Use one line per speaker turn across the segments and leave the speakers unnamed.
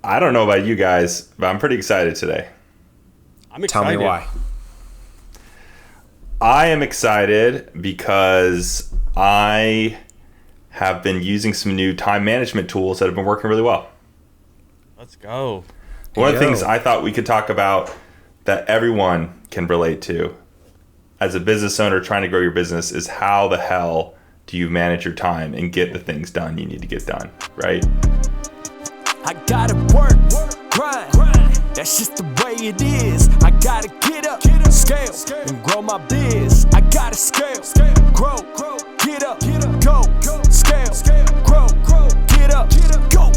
I don't know about you guys, but I'm pretty excited today.
I'm excited.
Tell me why.
I am excited because I have been using some new time management tools that have been working really well.
Let's go.
One of the things I thought we could talk about that everyone can relate to as a business owner trying to grow your business is how the hell do you manage your time and get the things done you need to get done, right?
I gotta work, grind. That's just the way it is. I gotta get up, scale, and grow my biz. I gotta scale, grow, get up, go, scale, grow, get up, go.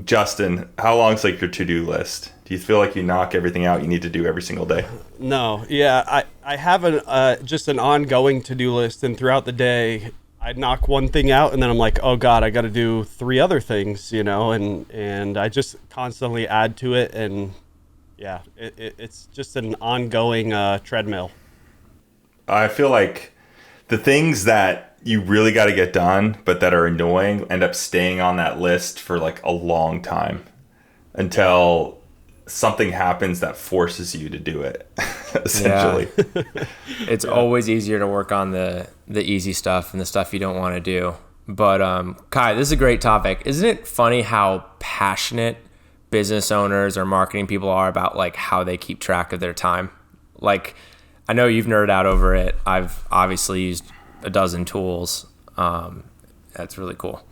Justin, how long's like your to-do list? Do you feel like you knock everything out you need to do every single day?
No, yeah, I have just an ongoing to-do list, and throughout the day, I knock one thing out, and then I'm like, oh God, I got to do 3 other things, and I just constantly add to it, and yeah, it's just an ongoing treadmill.
I feel like the things that you really got to get done, but that are annoying, end up staying on that list for like a long time until something happens that forces you to do it, essentially.
Yeah. It's always easier to work on the easy stuff and the stuff you don't want to do. But Kai, this is a great topic. Isn't it funny how passionate business owners or marketing people are about like how they keep track of their time? Like, I know you've nerded out over it. I've obviously used a dozen tools. That's really cool.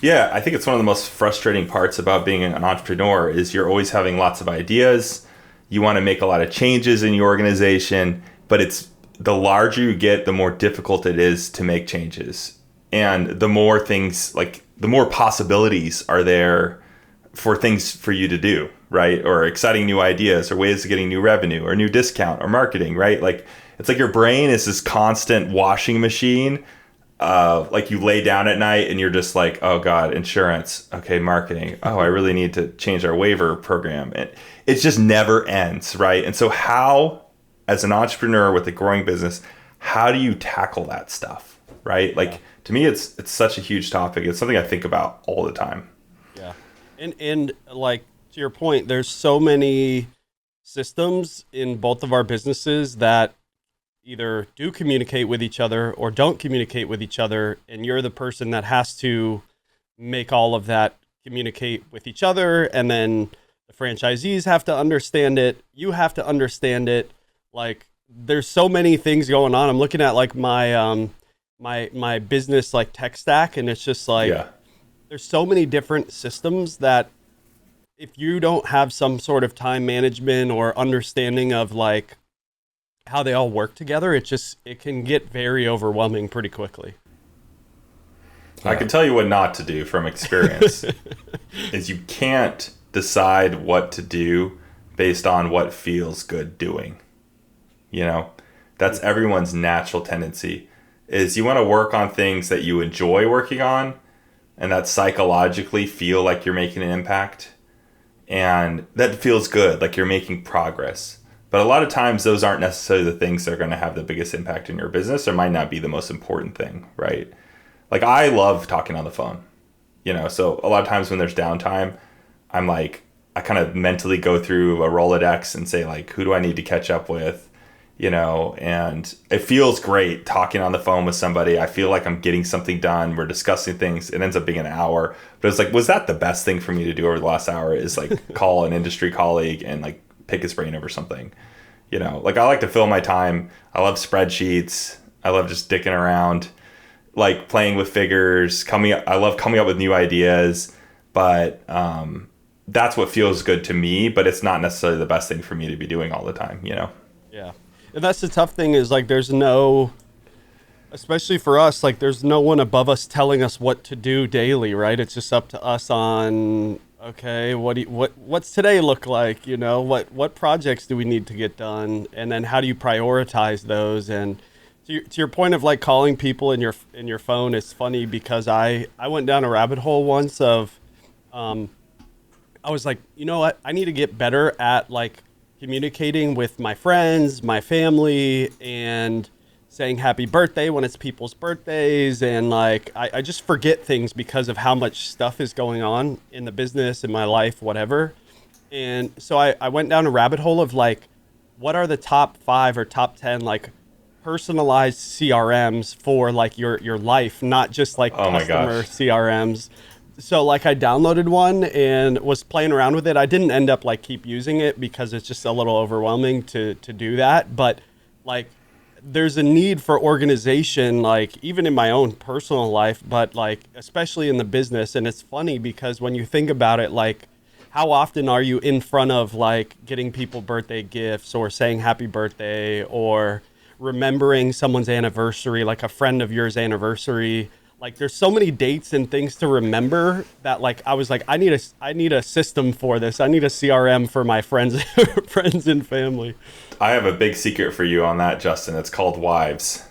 Yeah, I think it's one of the most frustrating parts about being an entrepreneur is you're always having lots of ideas. You want to make a lot of changes in your organization, but it's the larger you get, the more difficult it is to make changes. And the more things, like the more possibilities are there for things for you to do, right? Or exciting new ideas or ways of getting new revenue or new discount or marketing, right? Like it's like your brain is this constant washing machine. Like you lay down at night and you're just like, oh God, insurance. Okay, marketing. Oh, I really need to change our waiver program. And it just never ends, right? And so how, as an entrepreneur with a growing business, how do you tackle that stuff, right? Like to me, it's such a huge topic. It's something I think about all the time.
Yeah. And like to your point, there's so many systems in both of our businesses that either do communicate with each other or don't communicate with each other, and you're the person that has to make all of that communicate with each other, and then the franchisees have to understand it, you have to understand it. Like there's so many things going on. I'm looking at like my my business like tech stack, and it's just like there's so many different systems that if you don't have some sort of time management or understanding of like how they all work together, it can get very overwhelming pretty quickly.
I can tell you what not to do from experience is you can't decide what to do based on what feels good doing. That's everyone's natural tendency is you want to work on things that you enjoy working on and that psychologically feel like you're making an impact and that feels good, like you're making progress. But a lot of times those aren't necessarily the things that are going to have the biggest impact in your business or might not be the most important thing, right? Like I love talking on the phone, so a lot of times when there's downtime, I'm like, I kind of mentally go through a Rolodex and say like, who do I need to catch up with, and it feels great talking on the phone with somebody. I feel like I'm getting something done. We're discussing things. It ends up being an hour, but it's like, was that the best thing for me to do over the last hour is like call an industry colleague and like pick his brain over something, like I like to fill my time. I love spreadsheets. I love just dicking around, like playing with figures, I love coming up with new ideas, but that's what feels good to me, but it's not necessarily the best thing for me to be doing all the time, Yeah.
And that's the tough thing is like, there's no, especially for us, like there's no one above us telling us what to do daily, right? It's just up to us on, okay, what's today look like? What projects do we need to get done? And then how do you prioritize those? And to your point of like calling people in your phone, it's funny because I went down a rabbit hole once of, I was like, you know what? I need to get better at like communicating with my friends, my family, and saying happy birthday when it's people's birthdays. And like, I just forget things because of how much stuff is going on in the business, in my life, whatever. And so I went down a rabbit hole of like, what are the top 5 or top 10 like personalized CRMs for like your life, not just like customer CRMs. So like I downloaded one and was playing around with it. I didn't end up like keep using it because it's just a little overwhelming to do that. But like there's a need for organization, like even in my own personal life, but like especially in the business. And it's funny because when you think about it, like how often are you in front of like getting people birthday gifts or saying happy birthday or remembering someone's anniversary, like a friend of yours anniversary? Like there's so many dates and things to remember that like I was like I need a system for this. I need a CRM for my friends and family.
I have a big secret for you on that, Justin. It's called wives.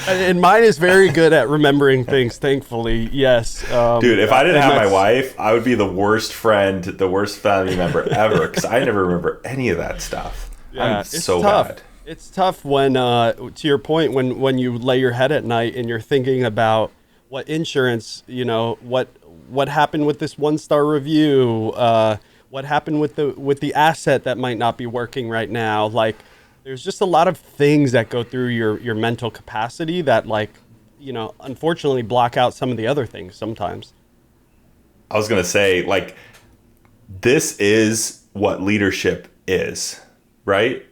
And mine is very good at remembering things, thankfully. Yes.
Dude, if I didn't have my wife, I would be the worst friend, the worst family member ever because I never remember any of that stuff.
Yeah,
I'm so bad.
It's tough when, to your point, when you lay your head at night and you're thinking about what insurance, you know, what happened with this 1-star review, what happened with the asset that might not be working right now. Like, there's just a lot of things that go through your mental capacity that, like, you know, unfortunately block out some of the other things sometimes.
I was going to say, like, this is what leadership is, right?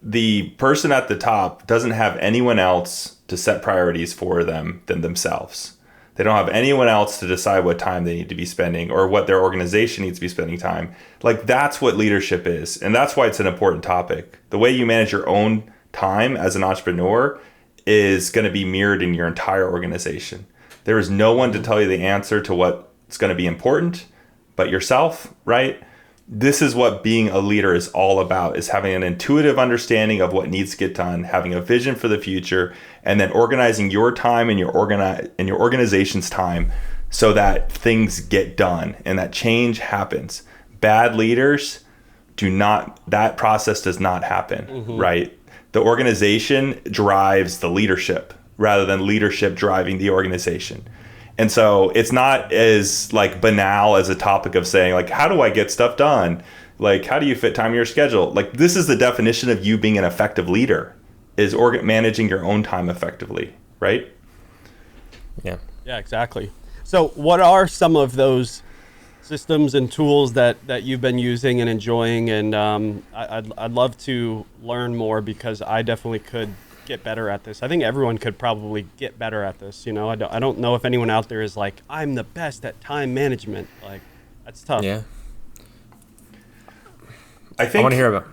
The person at the top doesn't have anyone else to set priorities for them than themselves. They don't have anyone else to decide what time they need to be spending or what their organization needs to be spending time. Like, that's what leadership is. And that's why it's an important topic. The way you manage your own time as an entrepreneur is going to be mirrored in your entire organization. There is no one to tell you the answer to what's going to be important but yourself, right? This is what being a leader is all about, is having an intuitive understanding of what needs to get done, having a vision for the future, and then organizing your time and your organization's time so that things get done and that change happens. Bad leaders that process does not happen, right? The organization drives the leadership rather than leadership driving the organization. And so it's not as like banal as a topic of saying like, how do I get stuff done? Like, how do you fit time in your schedule? Like, this is the definition of you being an effective leader, is managing your own time effectively, right?
Yeah, exactly. So what are some of those systems and tools that you've been using and enjoying? And I'd love to learn more because I definitely could get better at this. I think everyone could probably get better at this. You know, I don't know if anyone out there is like, I'm the best at time management. Like, that's tough.
Yeah.
I
want to hear about.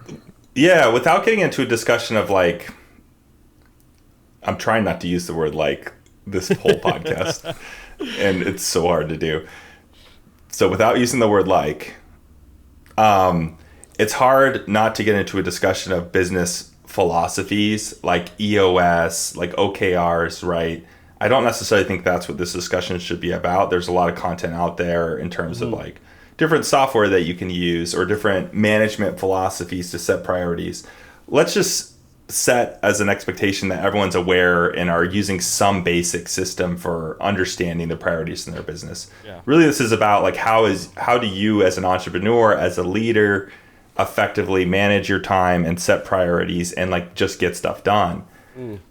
Yeah, without getting into a discussion of like, I'm trying not to use the word like this whole podcast, and it's so hard to do. So without using the word like, it's hard not to get into a discussion of business philosophies like EOS, like OKRs, right? I don't necessarily think that's what this discussion should be about. There's a lot of content out there in terms of like different software that you can use or different management philosophies to set priorities. Let's just set as an expectation that everyone's aware and are using some basic system for understanding the priorities in their business. Yeah. Really, this is about like how do you as an entrepreneur, as a leader, effectively manage your time and set priorities and like just get stuff done.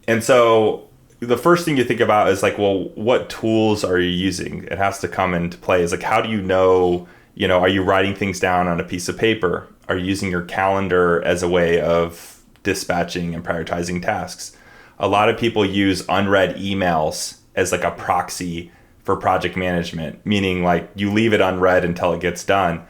And so the first thing you think about is like, well, what tools are you using? It has to come into play. Is like, how do you know, are you writing things down on a piece of paper? Are you using your calendar as a way of dispatching and prioritizing tasks? A lot of people use unread emails as like a proxy for project management, meaning like you leave it unread until it gets done.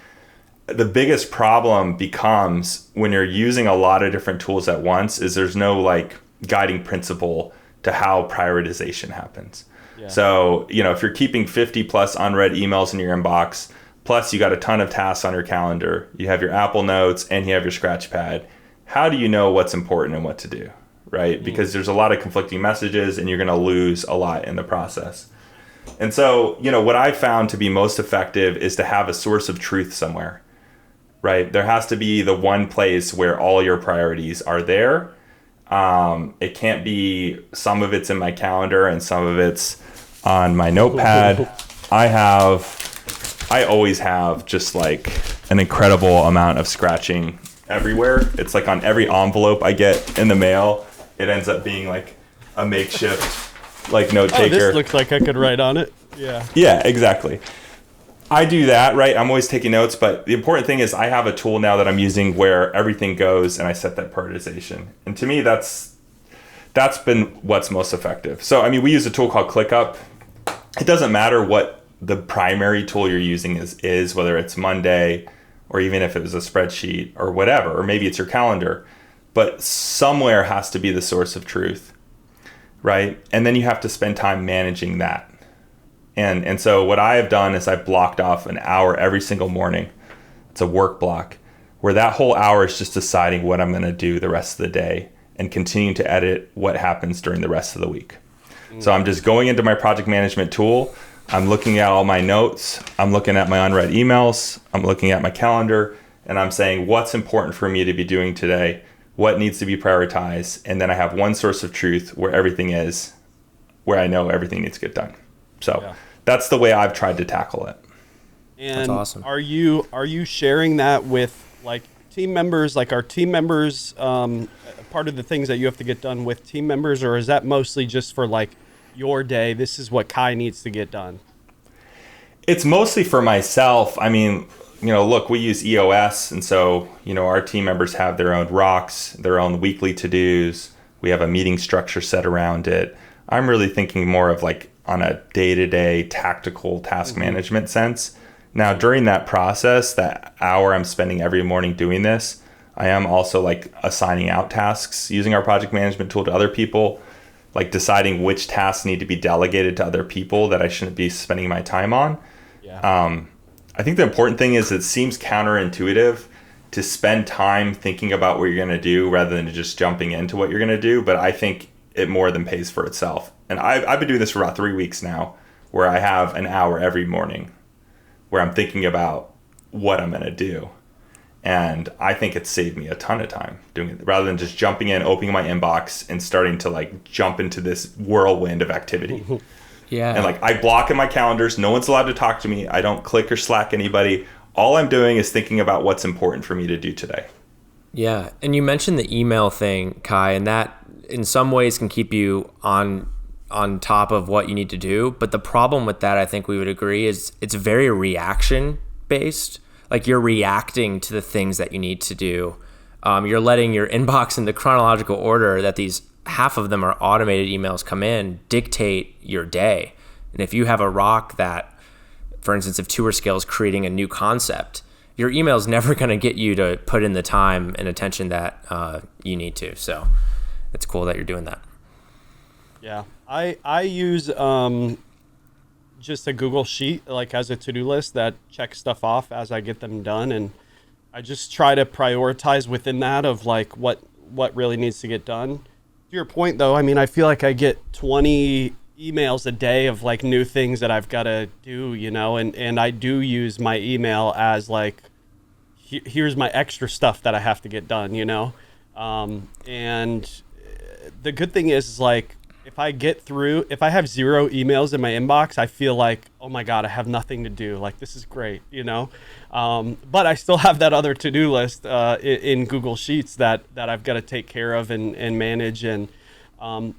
The biggest problem becomes when you're using a lot of different tools at once is there's no like guiding principle to how prioritization happens. Yeah. So, if you're keeping 50 plus unread emails in your inbox, plus you got a ton of tasks on your calendar, you have your Apple Notes and you have your Scratchpad, how do you know what's important and what to do, right? Because there's a lot of conflicting messages and you're going to lose a lot in the process. And so, what I found to be most effective is to have a source of truth somewhere. Right? There has to be the one place where all your priorities are there. It can't be, some of it's in my calendar and some of it's on my notepad. I always have just like an incredible amount of scratching everywhere. It's like on every envelope I get in the mail, it ends up being like a makeshift like note taker.
This looks like I could write on it. Yeah.
Yeah, exactly. I do that, right? I'm always taking notes, but the important thing is I have a tool now that I'm using where everything goes and I set that prioritization. And to me, that's been what's most effective. So, I mean, we use a tool called ClickUp. It doesn't matter what the primary tool you're using is, whether it's Monday or even if it was a spreadsheet or whatever, or maybe it's your calendar, but somewhere has to be the source of truth, right? And then you have to spend time managing that. And so what I have done is I've blocked off an hour every single morning. It's a work block where that whole hour is just deciding what I'm going to do the rest of the day and continuing to edit what happens during the rest of the week. So I'm just going into my project management tool. I'm looking at all my notes. I'm looking at my unread emails. I'm looking at my calendar, and I'm saying what's important for me to be doing today, what needs to be prioritized. And then I have one source of truth where everything is, where I know everything needs to get done. So that's the way I've tried to tackle it.
And
that's awesome.
Are you sharing that with like team members? Like, are team members part of the things that you have to get done with team members, or is that mostly just for like your day? This is what Kai needs to get done.
It's mostly for myself. I mean, look, we use EOS, and so our team members have their own rocks, their own weekly to-dos. We have a meeting structure set around it. I'm really thinking more of like on a day-to-day tactical task management sense. Now, during that process, that hour I'm spending every morning doing this, I am also like assigning out tasks using our project management tool to other people, like deciding which tasks need to be delegated to other people that I shouldn't be spending my time on. Yeah. I think the important thing is it seems counterintuitive to spend time thinking about what you're going to do rather than just jumping into what you're going to do. But I think it more than pays for itself. And I've been doing this for about 3 weeks now, where I have an hour every morning where I'm thinking about what I'm going to do. And I think it's saved me a ton of time doing it rather than just jumping in, opening my inbox and starting to like jump into this whirlwind of activity.
Yeah.
And like I block in my calendars. No one's allowed to talk to me. I don't click or Slack anybody. All I'm doing is thinking about what's important for me to do today.
Yeah. And you mentioned the email thing, Kai, and that in some ways can keep you on top of what you need to do. But the problem with that, I think we would agree, is it's very reaction based. Like you're reacting to the things that you need to do. You're letting your inbox in the chronological order that these, half of them are automated emails come in, dictate your day. And if you have a rock that, for instance, if Tour Scale is creating a new concept, your email is never going to get you to put in the time and attention that you need to. So it's cool that you're doing that.
Yeah, I use just a Google Sheet like as a to-do list that checks stuff off as I get them done, and I just try to prioritize within that of like what really needs to get done. To your point though, I mean, I feel like I get 20 emails a day of like new things that I've got to do, and I do use my email as like here's my extra stuff that I have to get done, and the good thing is like if I have 0 emails in my inbox, I feel like, oh my God, I have nothing to do. Like, this is great, but I still have that other to-do list in Google Sheets that I've got to take care of and manage. And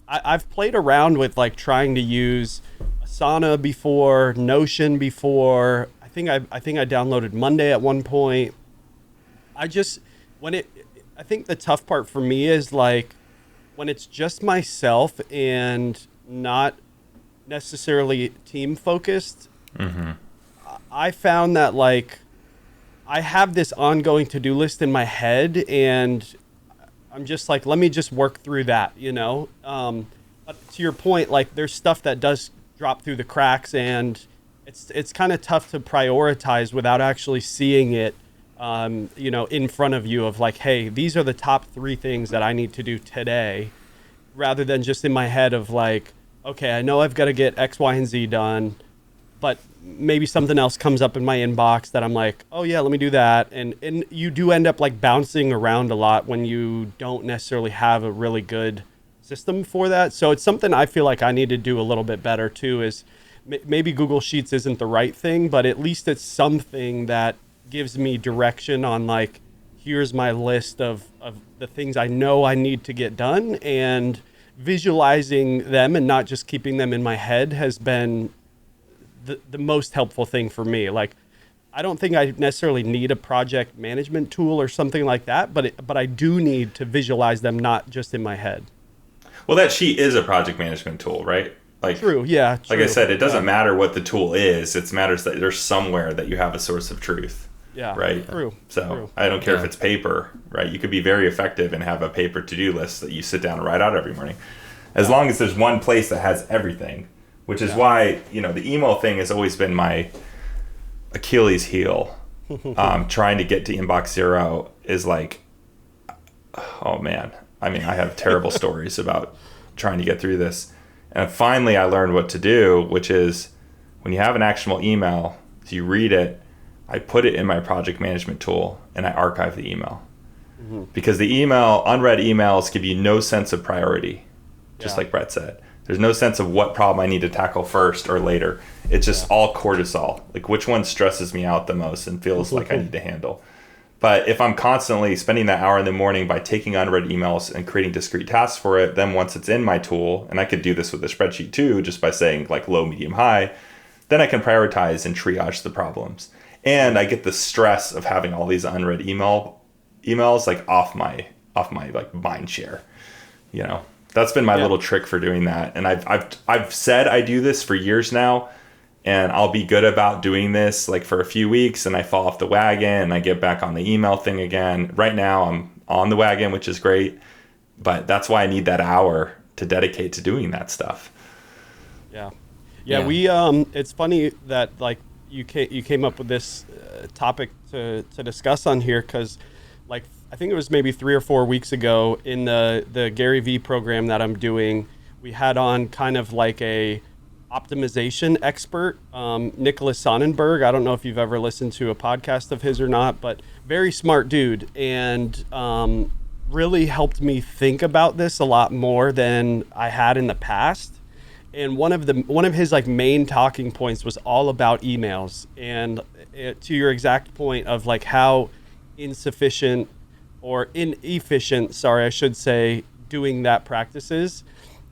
I've played around with like trying to use Asana before, Notion before. I think I downloaded Monday at one point. I think the tough part for me is like, when it's just myself and not necessarily team focused, I found that like I have this ongoing to-do list in my head and I'm just like, let me just work through that, But to your point, like there's stuff that does drop through the cracks and it's kind of tough to prioritize without actually seeing it, in front of you of like, hey, these are the top 3 things that I need to do today, rather than just in my head of like, okay, I know I've got to get X, Y, and Z done. but maybe something else comes up in my inbox that I'm like, oh yeah, let me do that. And you do end up like bouncing around a lot when you don't necessarily have a really good system for that. So it's something I feel like I need to do a little bit better too, is maybe Google Sheets isn't the right thing, but at least it's something that gives me direction on like, here's my list of the things I know I need to get done, and visualizing them and not just keeping them in my head has been the most helpful thing for me. Like, I don't think I necessarily need a project management tool or something like that, but I do need to visualize them, not just in my head.
Well, that sheet is a project management tool, right? Like,
true, yeah. True.
Like I said, it doesn't matter what the tool is. It matters that there's somewhere that you have a source of truth.
Yeah.
Right.
True.
So
True.
I don't care if it's paper, right? You could be very effective and have a paper to-do list that you sit down and write out every morning. As long as there's one place that has everything, which is why, the email thing has always been my Achilles heel. Trying to get to inbox zero is like, oh man. I mean, I have terrible stories about trying to get through this. And finally I learned what to do, which is when you have an actionable email, so you read it, I put it in my project management tool and I archive the email. Because the unread emails give you no sense of priority, just like Brett said. There's no sense of what problem I need to tackle first or later. It's just all cortisol. Like, which one stresses me out the most and feels like I need to handle. But if I'm constantly spending that hour in the morning by taking unread emails and creating discrete tasks for it, then once it's in my tool, and I could do this with a spreadsheet too, just by saying like low, medium, high, then I can prioritize and triage the problems. And I get the stress of having all these unread emails like off my like mind share. That's been my little trick for doing that. And I've said I do this for years now, and I'll be good about doing this like for a few weeks, and I fall off the wagon and I get back on the email thing again. Right now I'm on the wagon, which is great, but that's why I need that hour to dedicate to doing that stuff. Yeah.
We it's funny that like you came up with this topic to discuss on here, because like I think it was maybe 3 or 4 weeks ago in the Gary Vee program that I'm doing, we had on kind of like a optimization expert, Nicholas Sonnenberg. I don't know if you've ever listened to a podcast of his or not, but very smart dude, and really helped me think about this a lot more than I had in the past. And one of his like main talking points was all about emails, and to your exact point of like how insufficient or inefficient, I should say, doing that practices.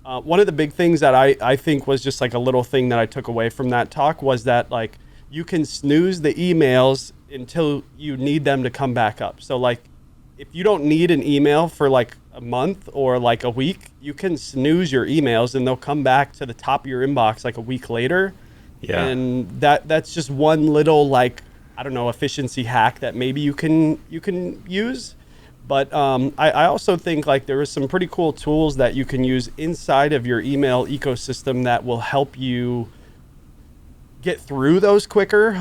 One of the big things that I think was just like a little thing that I took away from that talk was that like you can snooze the emails until you need them to come back up. So like if you don't need an email for like a month or like a week, you can snooze your emails and they'll come back to the top of your inbox like a week later. Yeah. And that's just one little like, I don't know, efficiency hack that maybe you can use. But I also think like there are some pretty cool tools that you can use inside of your email ecosystem that will help you get through those quicker.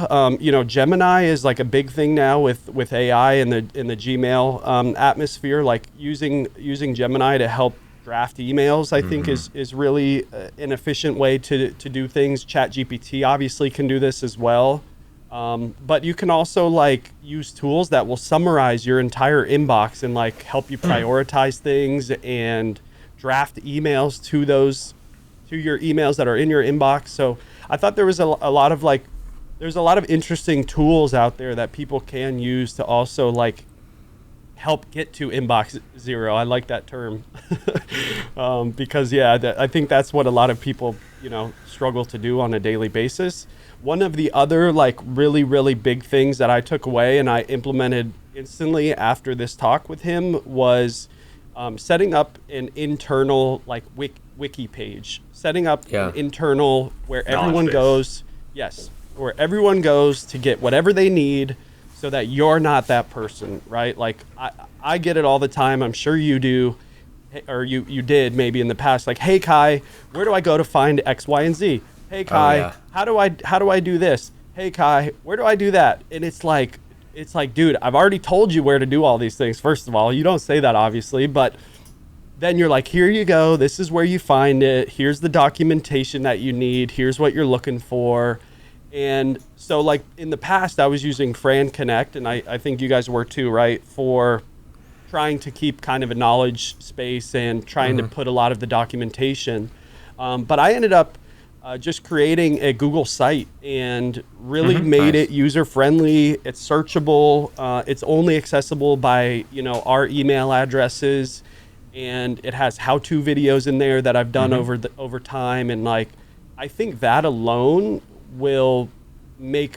Gemini is like a big thing now with AI in the Gmail atmosphere. Like using Gemini to help draft emails, I think is really an efficient way to do things. ChatGPT obviously can do this as well. But you can also like use tools that will summarize your entire inbox and like help you prioritize things and draft emails to your emails that are in your inbox. So I thought there was there's a lot of interesting tools out there that people can use to also like help get to inbox zero. I like that term because I think that's what a lot of people, struggle to do on a daily basis. One of the other like really, really big things that I took away and I implemented instantly after this talk with him was setting up an internal like wiki page, setting up an internal where everyone goes, where everyone goes to get whatever they need so that you're not that person, right? Like I get it all the time. I'm sure you do, or you did maybe in the past, like, hey Kai, where do I go to find X, Y, and Z? Hey Kai, how do I do this? Hey Kai, where do I do that? And it's like, dude, I've already told you where to do all these things. First of all, you don't say that obviously, but then you're like, here you go. This is where you find it. Here's the documentation that you need. Here's what you're looking for. And so like in the past, I was using Fran Connect, and I think you guys were too, right? For trying to keep kind of a knowledge space and trying to put a lot of the documentation. But I ended up just creating a Google site and really made it user friendly. It's searchable. It's only accessible by, our email addresses, and it has how-to videos in there that I've done over time. And like, I think that alone will make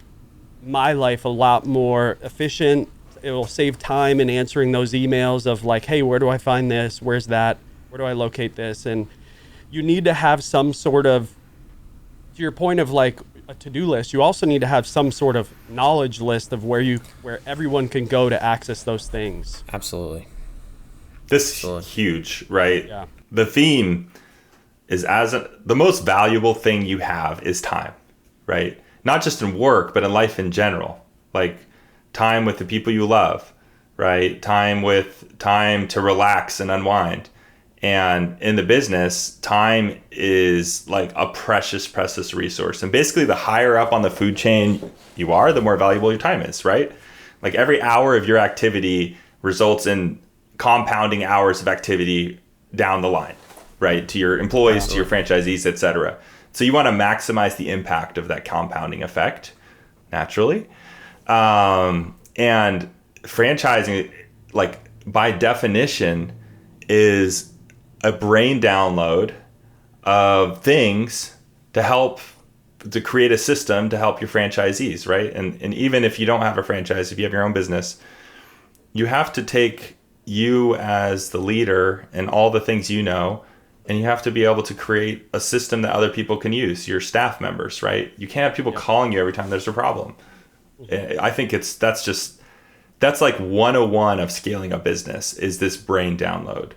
my life a lot more efficient. It will save time in answering those emails of like, hey, where do I find this? Where's that? Where do I locate this? And you need to have some sort of, to your point of like a to-do list, you also need to have some sort of knowledge list of where everyone can go to access those things.
Absolutely.
This is huge, right?
Yeah.
The theme is the most valuable thing you have is time, right? Not just in work, but in life in general. Like time with the people you love, right? Time to relax and unwind. And in the business, time is like a precious, precious resource. And basically the higher up on the food chain you are, the more valuable your time is, right? Like every hour of your activity results in compounding hours of activity down the line, right? To your employees, to your franchisees, et cetera. So you want to maximize the impact of that compounding effect, naturally. And franchising, like by definition, is a brain download of things to create a system to help your franchisees, right? And even if you don't have a franchise, if you have your own business, you have to take you as the leader and all the things you know, and you have to be able to create a system that other people can use, your staff members, right? You can't have people calling you every time there's a problem. I think that's like 101 of scaling a business is this brain download.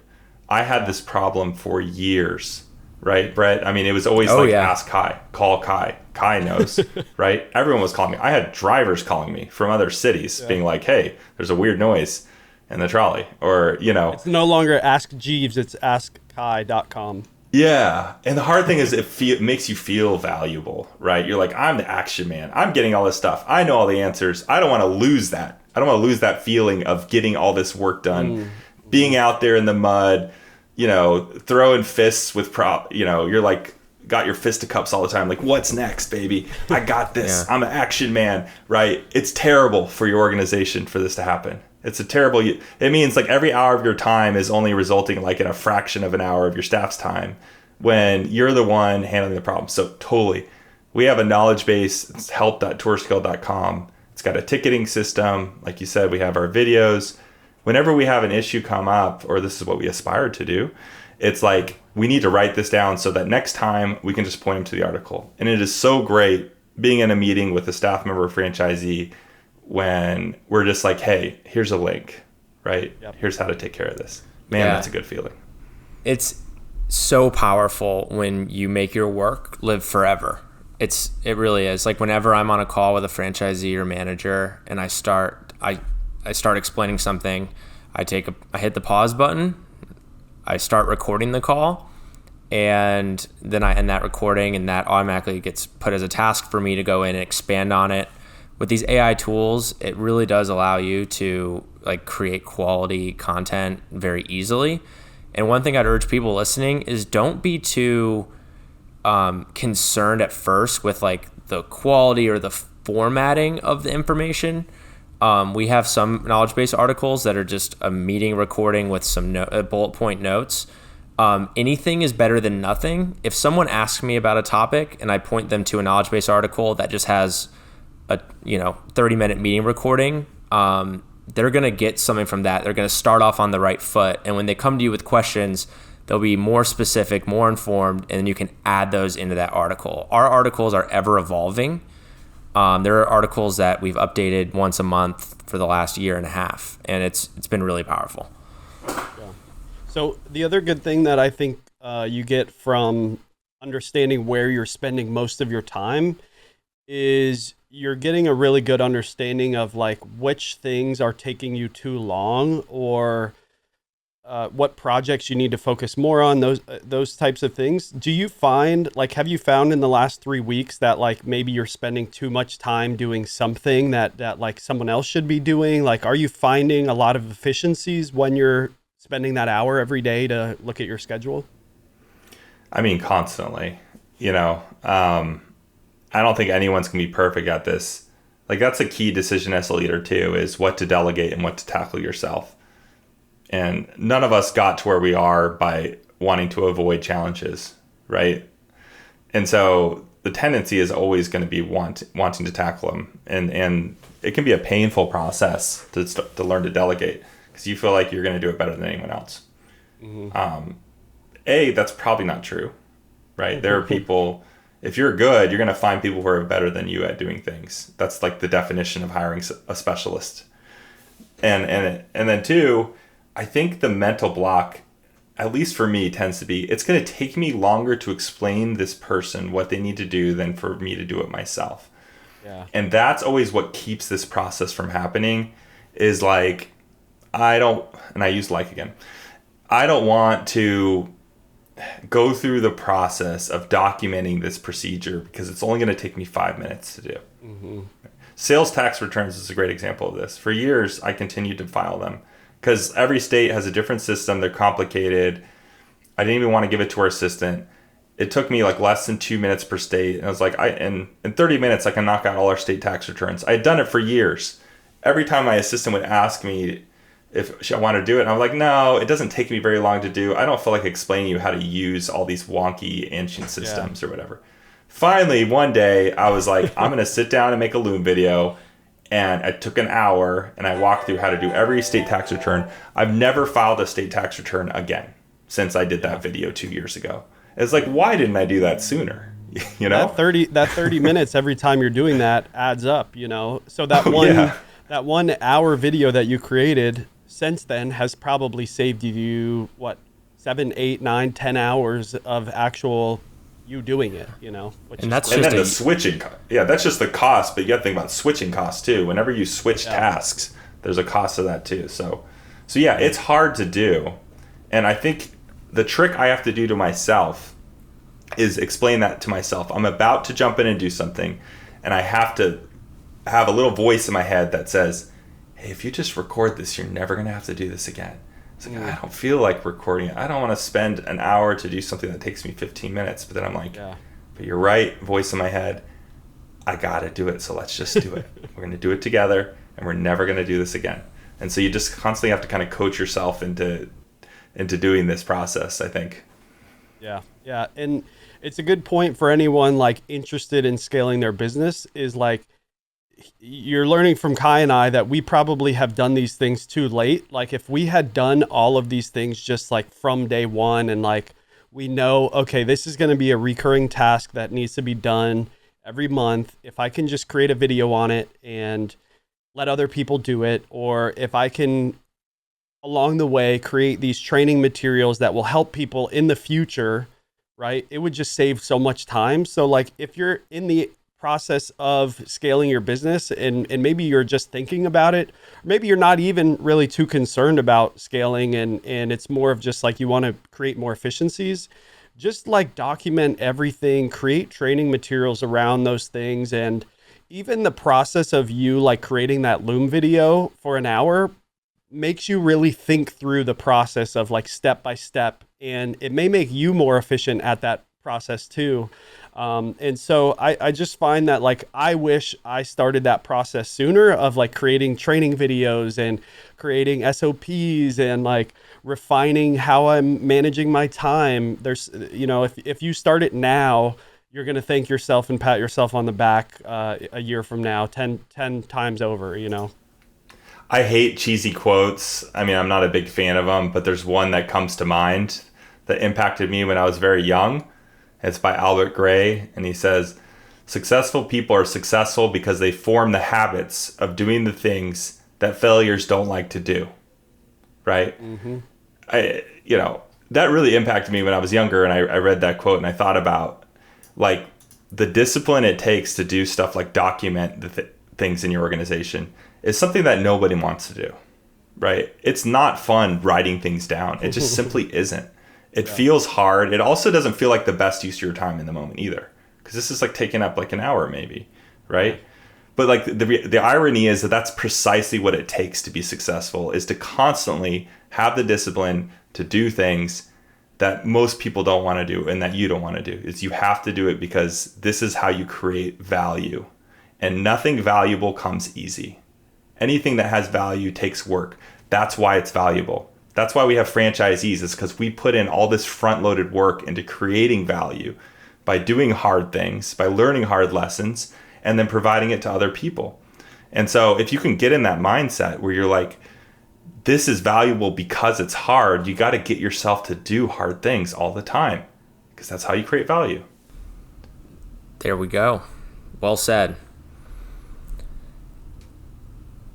I had this problem for years, right, Brett? I mean, it was always ask Kai, call Kai. Kai knows, right? Everyone was calling me. I had drivers calling me from other cities being like, hey, there's a weird noise in the trolley, or, It's
no longer Ask Jeeves, it's askkai.com.
Yeah. And the hard thing is it makes you feel valuable, right? You're like, I'm the action man. I'm getting all this stuff. I know all the answers. I don't want to lose that. I don't want to lose that feeling of getting all this work done, being out there in the mud, throwing fists with you're like, got your fisticuffs all the time. Like, what's next, baby? I got this. I'm an action man, right? It's terrible for your organization for this to happen. It's it means like every hour of your time is only resulting like in a fraction of an hour of your staff's time when you're the one handling the problem. So totally. We have a knowledge base. It's help.tourscale.com. It's got a ticketing system. Like you said, we have our videos. Whenever we have an issue come up, or this is what we aspire to do, it's like we need to write this down so that next time we can just point them to the article. And it is so great being in a meeting with a staff member or franchisee when we're just like, hey, here's a link, right? Yep. Here's how to take care of this. Man, that's a good feeling.
It's so powerful when you make your work live forever. It really is. Like whenever I'm on a call with a franchisee or manager and I start explaining something, I hit the pause button, I start recording the call, and then I end that recording, and that automatically gets put as a task for me to go in and expand on it. With these AI tools, it really does allow you to like create quality content very easily. And one thing I'd urge people listening is don't be too concerned at first with like the quality or the formatting of the information. We have some knowledge base articles that are just a meeting recording with some bullet point notes. Anything is better than nothing. If someone asks me about a topic and I point them to a knowledge base article that just has a 30-minute meeting recording, they're going to get something from that. They're going to start off on the right foot. And when they come to you with questions, they'll be more specific, more informed, and then you can add those into that article. Our articles are ever evolving. There are articles that we've updated once a month for the last year and a half, and it's been really powerful.
Yeah. So the other good thing that I think you get from understanding where you're spending most of your time is you're getting a really good understanding of like which things are taking you too long, or what projects you need to focus more on, those types of things. Do you find, like, have you found in the last 3 weeks that like maybe you're spending too much time doing something that like someone else should be doing? Like, are you finding a lot of efficiencies when you're spending that hour every day to look at your schedule?
I mean, constantly, I don't think anyone's going to be perfect at this. Like, that's a key decision as a leader too, is what to delegate and what to tackle yourself. And none of us got to where we are by wanting to avoid challenges, right? And so the tendency is always going to be wanting to tackle them. And it can be a painful process to learn to delegate because you feel like you're going to do it better than anyone else. Mm-hmm. That's probably not true, right? There are people, if you're good, you're going to find people who are better than you at doing things. That's like the definition of hiring a specialist. And then two, I think the mental block, at least for me, tends to be, it's going to take me longer to explain this person what they need to do than for me to do it myself. Yeah. And that's always what keeps this process from happening is like, I don't want to go through the process of documenting this procedure because it's only going to take me 5 minutes to do. Mm-hmm. Sales tax returns is a great example of this. For years, I continued to file them because every state has a different system. They're complicated. I didn't even want to give it to our assistant. It took me like less than 2 minutes per state. And I was like, in 30 minutes, I can knock out all our state tax returns. I had done it for years. Every time my assistant would ask me if I wanted to do it, and I'm like, no, it doesn't take me very long to do. I don't feel like explaining you how to use all these wonky ancient systems or whatever. Finally, one day, I was like, I'm going to sit down and make a Loom video. And it took an hour, and I walked through how to do every state tax return. I've never filed a state tax return again since I did that video 2 years ago. It's like, why didn't I do that sooner?
That 30 minutes every time you're doing that adds up, So that 1 hour video that you created since then has probably saved you 7, 8, 9, 10 hours of actual you doing it,
and that's
just the switching. Yeah, that's just the cost, but you got to think about switching costs too. Whenever you switch tasks, there's a cost to that too. So yeah, it's hard to do. And I think the trick I have to do to myself is explain that to myself. I'm about to jump in and do something, and I have to have a little voice in my head that says, hey, if you just record this, you're never going to have to do this again. It's like, I don't feel like recording it. I don't want to spend an hour to do something that takes me 15 minutes. But then I'm like, but you're right, voice in my head, I got to do it. So let's just do it. We're going to do it together, and we're never going to do this again. And so you just constantly have to kind of coach yourself into doing this process, I think. Yeah.
Yeah. And it's a good point for anyone like interested in scaling their business is like, you're learning from Kai and I that we probably have done these things too late. Like if we had done all of these things just like from day one and like we know, okay, this is going to be a recurring task that needs to be done every month. If I can just create a video on it and let other people do it, or if I can along the way create these training materials that will help people in the future, right? It would just save so much time. So like if you're in the process of scaling your business and maybe you're just thinking about it, maybe you're not even really too concerned about scaling and it's more of just like you want to create more efficiencies, just like document everything, create training materials around those things. And even the process of you like creating that Loom video for an hour makes you really think through the process of like step by step, and it may make you more efficient at that process too. And so I just find that like, I wish I started that process sooner of like creating training videos and creating SOPs and like refining how I'm managing my time. There's, if you start it now, you're going to thank yourself and pat yourself on the back a year from now, 10 times over,
I hate cheesy quotes. I mean, I'm not a big fan of them, but there's one that comes to mind that impacted me when I was very young. It's by Albert Gray, and he says, successful people are successful because they form the habits of doing the things that failures don't like to do, right? Mm-hmm. That really impacted me when I was younger, and I read that quote, and I thought about, like, the discipline it takes to do stuff like document the things in your organization is something that nobody wants to do, right? It's not fun writing things down. It just simply isn't. It feels hard. It also doesn't feel like the best use of your time in the moment either, because this is like taking up like an hour maybe, right? But like the irony is that that's precisely what it takes to be successful, is to constantly have the discipline to do things that most people don't want to do and that you don't want to do. Is you have to do it because this is how you create value. And nothing valuable comes easy. Anything that has value takes work. That's why it's valuable. That's why we have franchisees, is because we put in all this front-loaded work into creating value by doing hard things, by learning hard lessons, and then providing it to other people. And so if you can get in that mindset where you're like, this is valuable because it's hard, you got to get yourself to do hard things all the time, because that's how you create value.
There we go. Well said.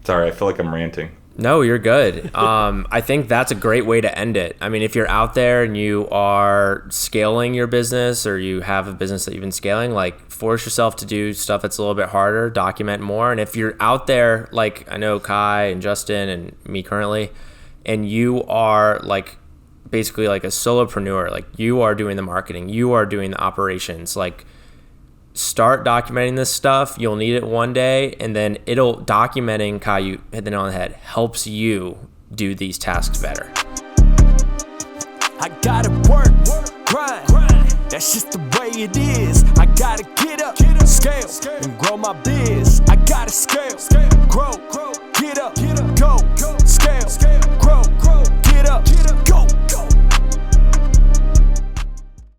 Sorry, I feel like I'm ranting.
No, you're good. I think that's a great way to end it. I mean, if you're out there and you are scaling your business, or you have a business that you've been scaling, like, force yourself to do stuff that's a little bit harder, document more. And if you're out there, like I know Kai and Justin and me currently, and you are like basically like a solopreneur, like you are doing the marketing, you are doing the operations, like, start documenting this stuff. You'll need it one day, and then documenting, Kai, you hit the nail on the head, helps you do these tasks better.
I gotta work, grind. That's just the way it is. I gotta get up, scale, and grow my biz. I gotta scale, grow, get up.